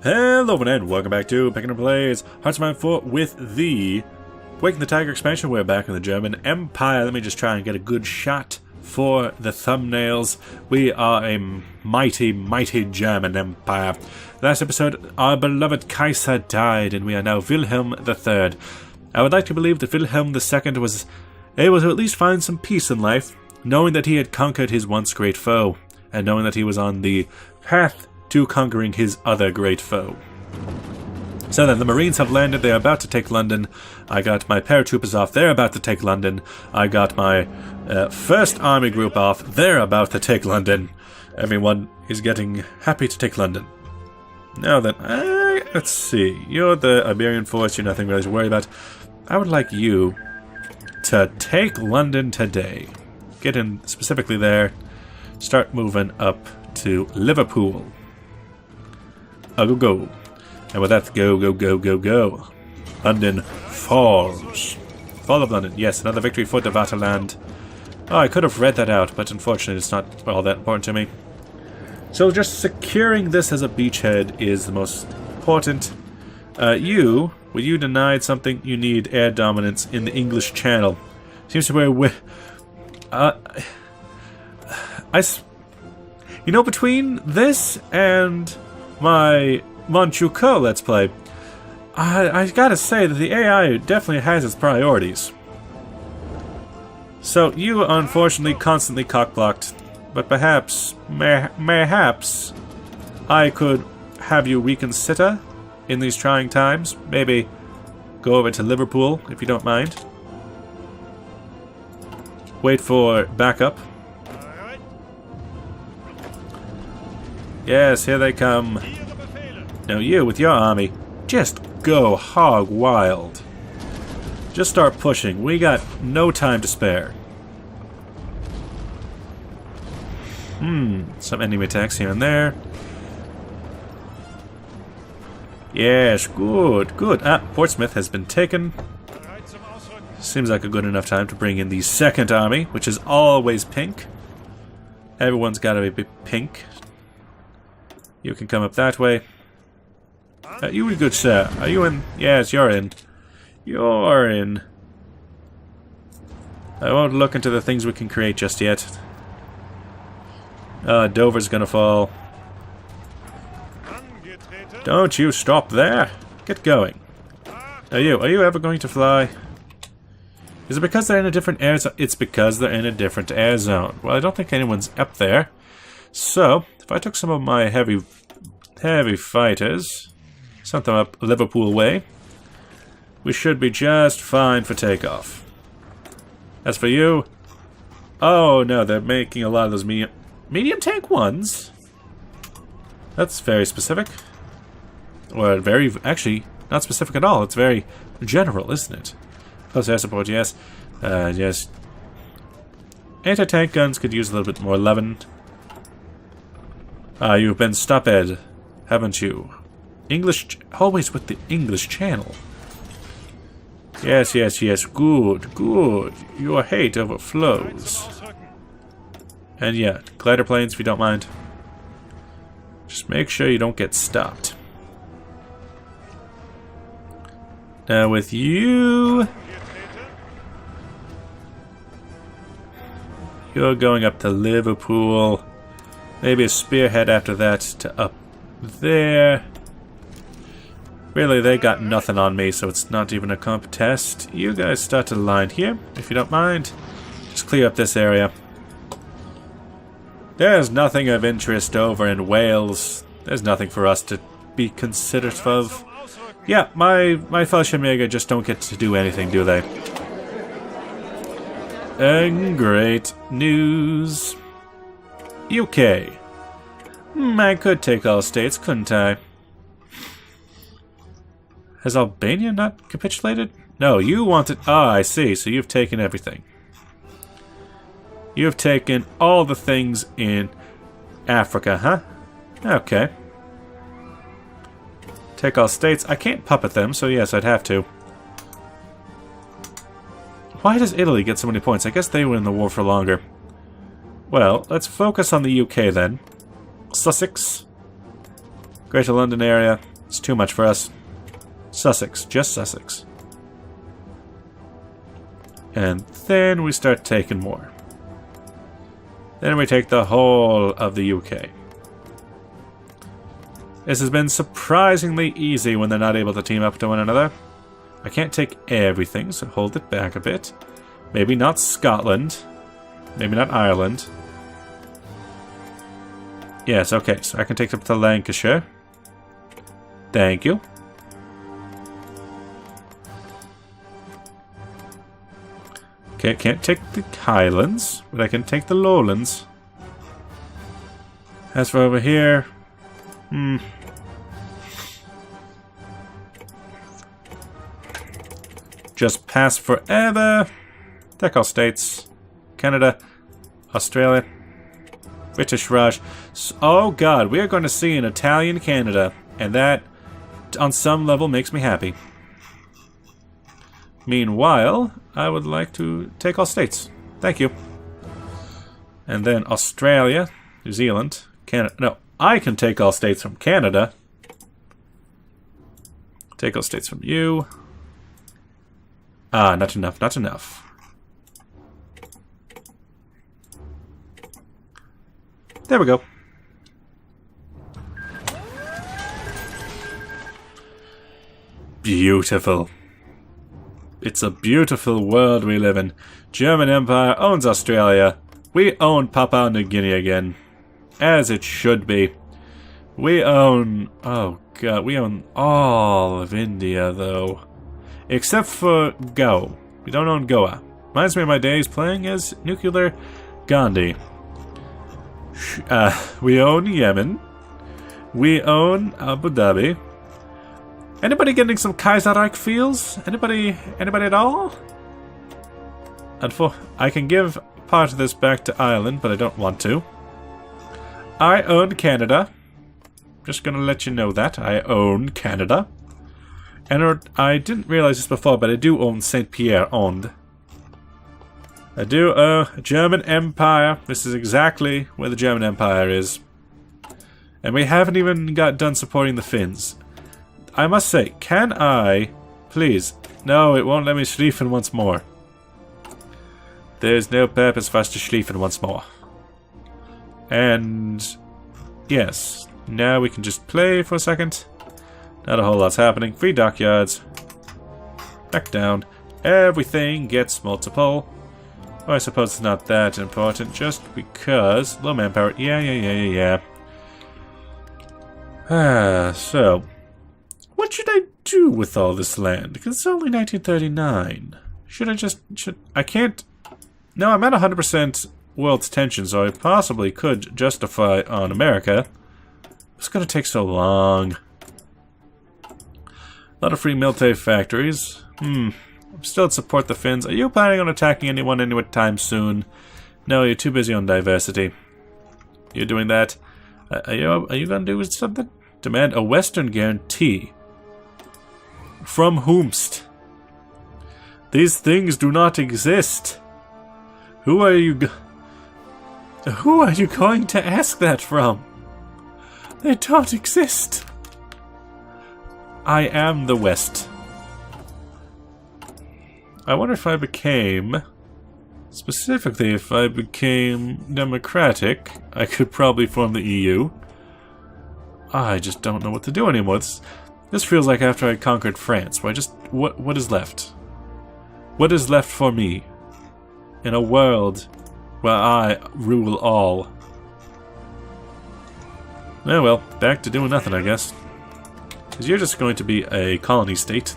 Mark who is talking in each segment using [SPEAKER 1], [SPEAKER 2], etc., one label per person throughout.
[SPEAKER 1] Hello and welcome back to Picking Up Plays Hearts of Iron 4 with the Waking the Tiger expansion. We're back in the German Empire. Let me just try and get a good shot for the thumbnails. We are a mighty, mighty German Empire. Last episode, our beloved Kaiser died and we are now Wilhelm III. I would like to believe that Wilhelm II was able to at least find some peace in life, knowing that he had conquered his once great foe, and knowing that he was on the path to conquering his other great foe. So then, the Marines have landed, they're about to take London. I got my paratroopers off, they're about to take London. I got my first army group off, they're about to take London. Everyone is getting happy to take London. Now then, let's see, you're the Iberian force, you're nothing really to worry about. I would like you to take London today. Get in specifically there, start moving up to Liverpool. Go. And with that, go. London falls. Fall of London. Yes, another victory for the Vaterland. Oh, I could have read that out, but unfortunately it's not all that important to me. So just securing this as a beachhead is the most important. When you denied something, you need air dominance in the English Channel. Seems to be between this and my Manchukuo Let's Play, I gotta say that the AI definitely has its priorities. So you unfortunately constantly cock-blocked, but perhaps I could have you reconsider in these trying times. Maybe go over to Liverpool, if you don't mind. Wait for backup. Yes, here they come. Now you, with your army, just go hog wild. Just start pushing. We got no time to spare. Some enemy attacks here and there. Yes, good. Portsmouth has been taken. Seems like a good enough time to bring in the second army, which is always pink. Everyone's got to be pink. You can come up that way. You good, sir. Are you in? Yes, you're in. You're in. I won't look into the things we can create just yet. Dover's gonna fall. Don't you stop there. Get going. Are you ever going to fly? Is it because they're in a different air zone? It's because they're in a different air zone. Well, I don't think anyone's up there. So, if I took some of my heavy fighters, sent them up Liverpool way, we should be just fine for takeoff. As for you, oh no, they're making a lot of those medium tank ones. That's very specific. Or very, actually, not specific at all. It's very general, isn't it? Close air support, yes. Yes. Anti-tank guns could use a little bit more loving. You've been stopped, haven't you? Always with the English Channel. Yes. Good. Your hate overflows. And yeah, glider planes if you don't mind. Just make sure you don't get stopped. Now with you, you're going up to Liverpool. Maybe a spearhead after that to up there. Really, they got nothing on me, so it's not even a contest. You guys start to line here, if you don't mind. Just clear up this area. There's nothing of interest over in Wales. There's nothing for us to be considerate of. Yeah, my Fallschirmjäger just don't get to do anything, do they? And great news. UK. I could take all states, couldn't I? Has Albania not capitulated? No, you wanted... Ah, I see. So you've taken everything. You've taken all the things in Africa, huh? Okay. Take all states. I can't puppet them, so yes, I'd have to. Why does Italy get so many points? I guess they were in the war for longer. Well, let's focus on the UK then. Sussex. Greater London area. It's too much for us. Sussex. Just Sussex. And then we start taking more. Then we take the whole of the UK. This has been surprisingly easy when they're not able to team up to one another. I can't take everything, so hold it back a bit. Maybe not Scotland. Maybe not Ireland. Yes, okay, so I can take up to Lancashire. Thank you. Okay, I can't take the Highlands, but I can take the Lowlands. As for over here... Just pass forever. Take all states. Canada. Australia. British Raj. Oh god, we are going to see an Italian Canada. And that, on some level, makes me happy. Meanwhile, I would like to take all states. Thank you. And then Australia. New Zealand. Canada. No, I can take all states from Canada. Take all states from you. Ah, not enough, not enough. There we go. Beautiful. It's a beautiful world we live in. German Empire owns Australia. We own Papua New Guinea again. As it should be. We own... Oh god, we own all of India, though. Except for Goa. We don't own Goa. Reminds me of my days playing as Nuclear Gandhi. We own Yemen. We own Abu Dhabi. Anybody getting some Kaiserreich feels? Anybody at all? I can give part of this back to Ireland, but I don't want to. I own Canada. Just gonna let you know that. I own Canada. And I didn't realize this before, but I do own Saint Pierre owned. I do own German Empire. This is exactly where the German Empire is. And we haven't even got done supporting the Finns. I must say, can I... Please. No, it won't let me schlieffen once more. There's no purpose for us to schlieffen once more. And... Yes. Now we can just play for a second. Not a whole lot's happening. Free dockyards. Back down. Everything gets multiple. Oh, I suppose it's not that important, just because... Low manpower. Yeah. So... What should I do with all this land? Because it's only 1939. I can't... No, I'm at 100% world's tension, so I possibly could justify on America. It's gonna take so long. A lot of free military factories. Still support the Finns. Are you planning on attacking anyone anytime soon? No, you're too busy on diversity. You're doing that. Are you gonna do something? Demand a Western guarantee. From whomst? These things do not exist. Who are you going to ask that from? They don't exist. I am the West. I wonder if I became... Specifically, if I became democratic, I could probably form the EU. I just don't know what to do anymore. This feels like after I conquered France, where what is left? What is left for me? In a world where I rule all. Oh well, back to doing nothing, I guess. Because you're just going to be a colony state.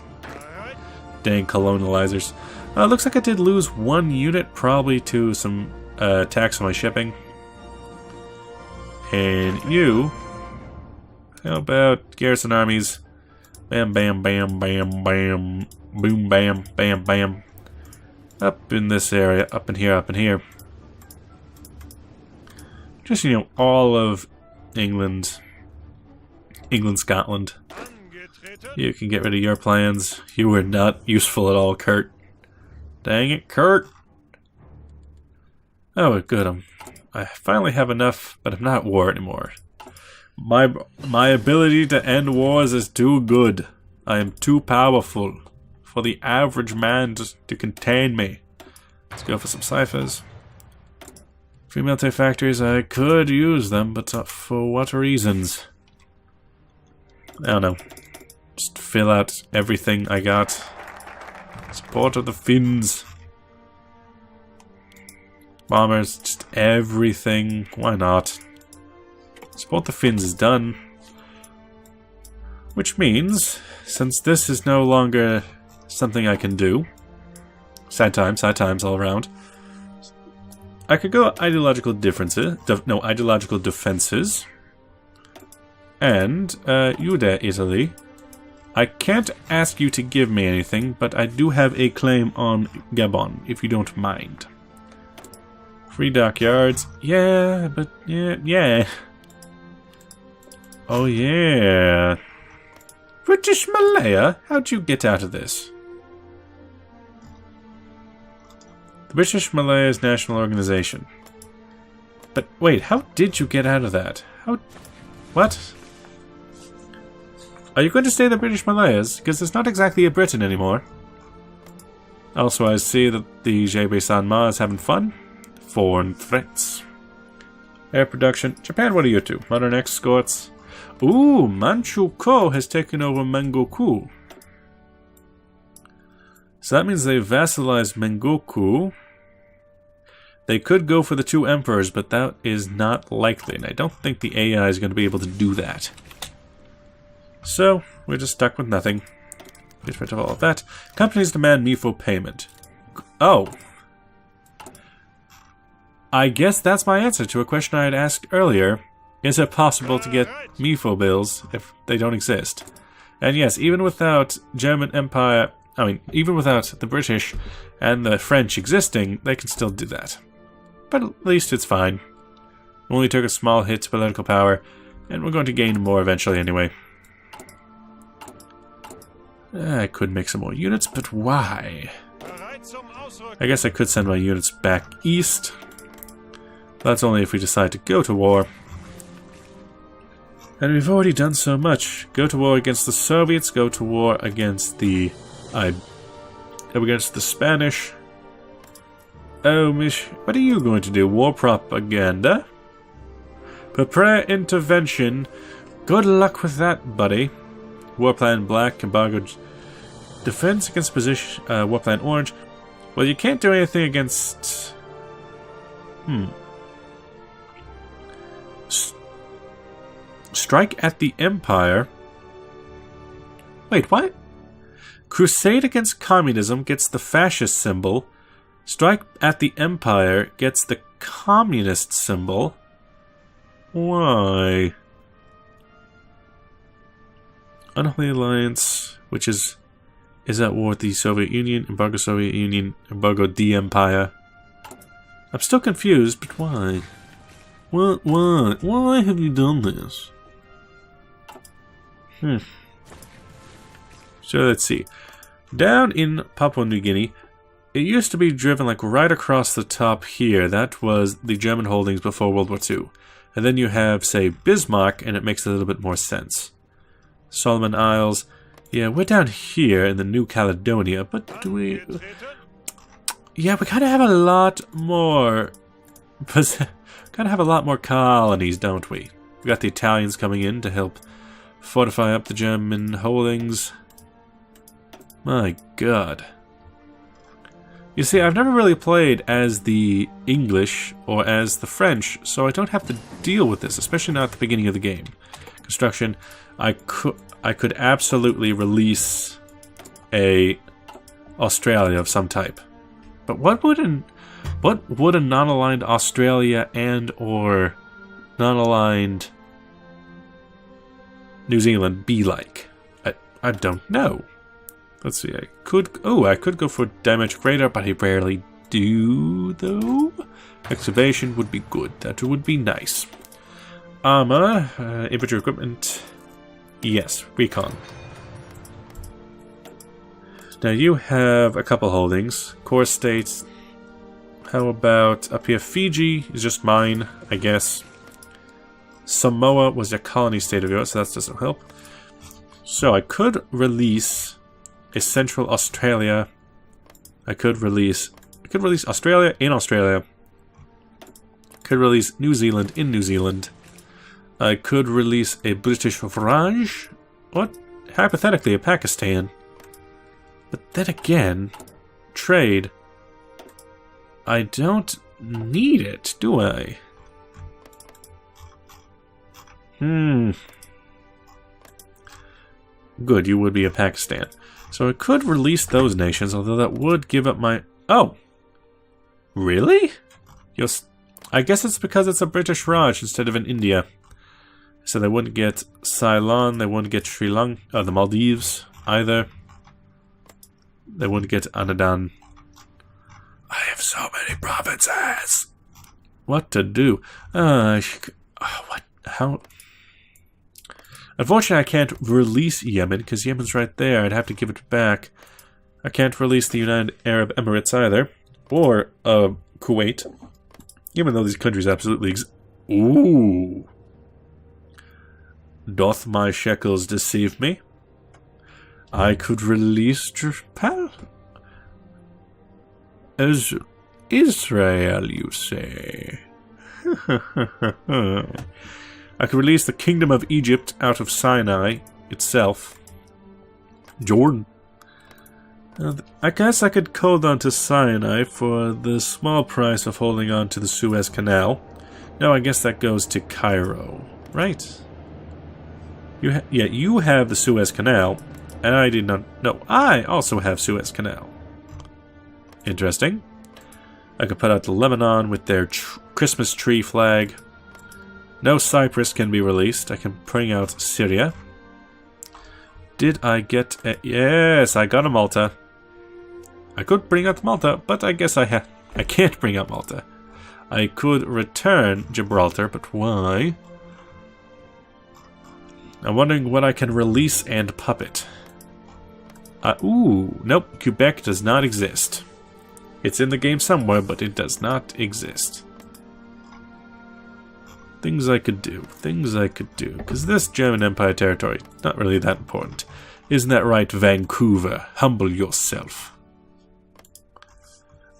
[SPEAKER 1] Dang colonializers. Looks like I did lose one unit, probably to some attacks on my shipping. And you... How about garrison armies? Bam, bam, bam, bam, bam. Boom, bam, bam, bam. Up in this area, up in here, up in here. Just, you know, all of England, Scotland. You can get rid of your plans. You were not useful at all, Kurt. Dang it, Kurt! Oh, good. I finally have enough, but I'm not at war anymore. My ability to end wars is too good. I am too powerful for the average man to contain me. Let's go for some ciphers. Free military factories, I could use them, but for what reasons? I don't know. Just fill out everything I got. Support of the Finns. Bombers, just everything. Why not? Support the Finns is done. Which means, since this is no longer something I can do, sad times all around, I could go ideological differences, ideological defenses, and you there, Italy. I can't ask you to give me anything, but I do have a claim on Gabon, if you don't mind. Free dockyards, yeah, but yeah. Oh yeah. British Malaya? How'd you get out of this? The British Malaya's national organization. But wait, how did you get out of that? How... What? Are you going to stay the British Malayas? Because it's not exactly a Britain anymore. Also, I see that the JB Sanma is having fun. Foreign threats. Air production. Japan, what are you two? Modern escorts. Ooh, Manchukuo has taken over Mangoku. So that means they vassalized Mangoku. They could go for the two emperors, but that is not likely. And I don't think the AI is going to be able to do that. So, we're just stuck with nothing. Get rid of all of that. Companies demand MIFO payment. Oh. I guess that's my answer to a question I had asked earlier. Is it possible to get MIFO bills if they don't exist? And yes, even without German Empire, even without the British and the French existing, they can still do that. But at least it's fine. Only took a small hit to political power, and we're going to gain more eventually anyway. I could make some more units, but why? I guess I could send my units back east. That's only if we decide to go to war. And we've already done so much. Go to war against the Soviets, go to war against the... against the Spanish. Oh, Mish, what are you going to do? War propaganda? Prepare intervention. Good luck with that, buddy. War plan black, embargo... Defense against position... war plan orange. Well, you can't do anything against... Strike at the Empire. Wait, what? Crusade against communism gets the fascist symbol. Strike at the Empire gets the communist symbol. Why? Unholy Alliance, which is at war with the Soviet Union. Embargo Soviet Union. Embargo the Empire. I'm still confused, but why? What? Why have you done this? So let's see. Down in Papua New Guinea, it used to be driven like right across the top here. That was the German holdings before World War II. And then you have, say, Bismarck, and it makes a little bit more sense. Solomon Isles. Yeah, we're down here in the New Caledonia, but do we... Yeah, we kind of have a lot more... kind of have a lot more colonies, don't we? We got the Italians coming in to help fortify up the German holdings. My god. You see, I've never really played as the English or as the French, so I don't have to deal with this, especially not at the beginning of the game. Construction, I could absolutely release a Australia of some type. But what would a non-aligned Australia and or non-aligned New Zealand be like? I don't know. Let's see, I could go for diametric radar, but I rarely do, though. Excavation would be good. That would be nice. Armor, infantry equipment. Yes, recon. Now you have a couple holdings. Core states. How about up here? Fiji is just mine, I guess. Samoa was a colony state of yours, so that doesn't help. So I could release a Central Australia. I could release Australia in Australia. Could release New Zealand in New Zealand. I could release a British Raj, or hypothetically a Pakistan. But then again, trade. I don't need it, do I? Good, you would be a Pakistan. So I could release those nations, although that would give up my... Oh! Really? I guess it's because it's a British Raj instead of an India. So they wouldn't get Ceylon, they wouldn't get Sri Lanka, the Maldives either. They wouldn't get Anadan. I have so many provinces! What to do? What? How? Unfortunately, I can't release Yemen, because Yemen's right there. I'd have to give it back. I can't release the United Arab Emirates either. Or, Kuwait. Even though these countries absolutely Ooh! Doth my shekels deceive me? I could release Japan. As Israel, you say? I could release the Kingdom of Egypt out of Sinai itself. Jordan. I guess I could hold on to Sinai for the small price of holding on to the Suez Canal. No, I guess that goes to Cairo, right? You have the Suez Canal, and I did not... No, I also have Suez Canal. Interesting. I could put out the Lebanon with their Christmas tree flag. No Cyprus can be released. I can bring out Syria. Did I get... Yes, I got a Malta. I could bring out Malta, but I guess I can't bring out Malta. I could return Gibraltar, but why? I'm wondering what I can release and puppet. Ooh, nope, Quebec does not exist. It's in the game somewhere, but it does not exist. Things I could do, because this German Empire territory, not really that important. Isn't that right, Vancouver? Humble yourself.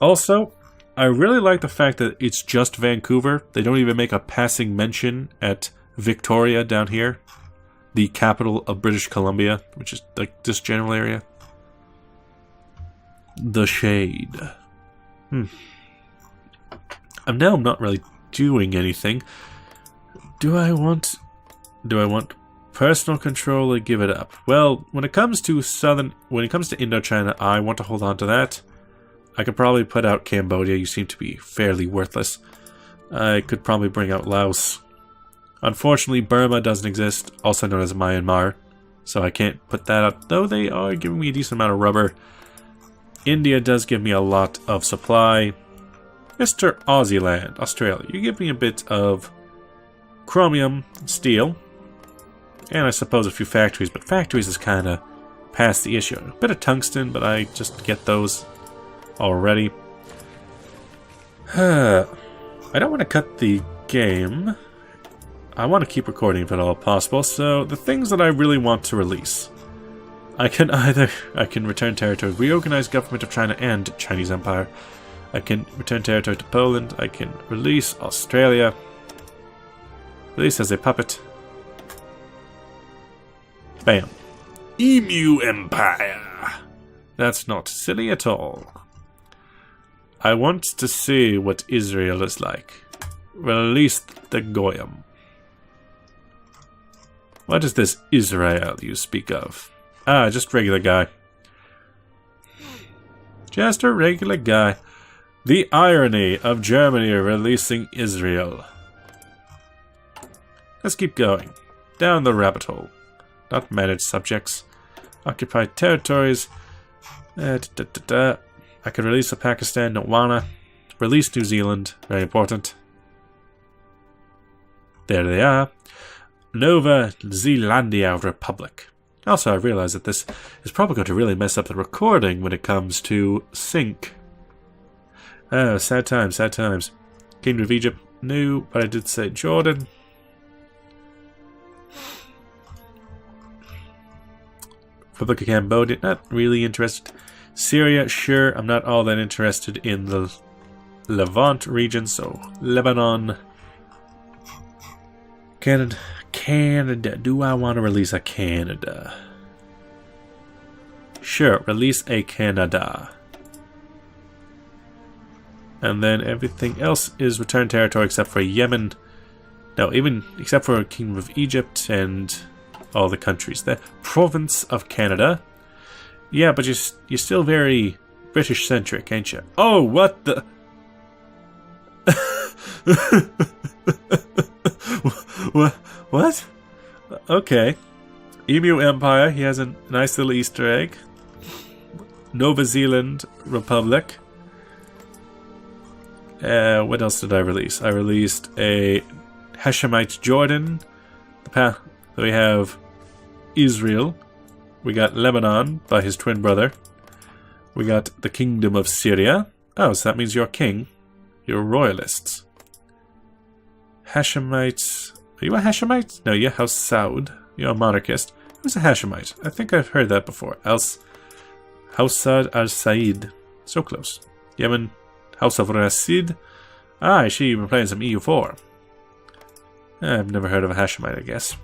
[SPEAKER 1] Also, I really like the fact that it's just Vancouver. They don't even make a passing mention at Victoria down here. The capital of British Columbia, which is like this general area. The Shade. I'm not really doing anything. Do I want personal control or give it up? Well, when it comes to Indochina, I want to hold on to that. I could probably put out Cambodia. You seem to be fairly worthless. I could probably bring out Laos. Unfortunately, Burma doesn't exist, also known as Myanmar, so I can't put that out, though they are giving me a decent amount of rubber. India does give me a lot of supply. Mr. Aussieland, Australia, you give me a bit of chromium, steel, and I suppose a few factories, but factories is kind of past the issue. A bit of tungsten, but I just get those already. I don't want to cut the game. I want to keep recording if at all possible, so the things that I really want to release. I can return territory, reorganize government of China and Chinese Empire. I can return territory to Poland. I can release Australia. Release as a puppet. Bam. Emu Empire. That's not silly at all. I want to see what Israel is like. Release the Goyim. What is this Israel you speak of? Ah, just regular guy. Just a regular guy. The irony of Germany releasing Israel. Let's keep going. Down the rabbit hole. Not managed subjects. Occupied territories. I can release a Pakistan, don't wanna. Release New Zealand, very important. There they are. Nova Zealandia Republic. Also, I realize that this is probably going to really mess up the recording when it comes to sync. Oh, sad times, sad times. Kingdom of Egypt, no, but I did say Jordan. Republic of Cambodia, not really interested. Syria, sure, I'm not all that interested in the Levant region, so Lebanon. Canada, do I want to release a Canada? Sure, release a Canada. And then everything else is returned territory except for Yemen. No, even except for Kingdom of Egypt and all the countries. The province of Canada. Yeah, but you're still very British-centric, ain't you? Oh, what the... What? Okay. Emu Empire, he has a nice little Easter egg. Nova Zealand Republic. What else did I release? I released a Hashemite Jordan. We have Israel. We got Lebanon by his twin brother. We got the Kingdom of Syria. Oh, so that means you're king. You're royalists. Hashemites. Are you a Hashemite? No, you're House Saud. You're a monarchist. Who's a Hashemite? I think I've heard that before. House Saud al-Said. So close. Yemen. House of Rasid. Ah, I see you've been playing some EU4. I've never heard of a Hashemite, I guess.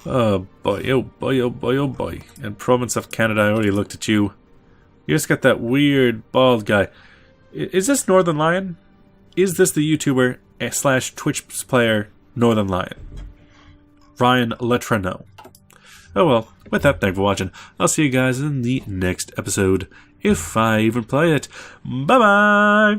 [SPEAKER 1] Oh boy, oh boy, oh boy, oh boy. And Province of Canada, I already looked at you. You just got that weird bald guy. Is this Northern Lion? Is this the YouTuber / Twitch player Northern Lion? Ryan Letrano. Oh well, with that, thanks for watching. I'll see you guys in the next episode, if I even play it. Bye-bye!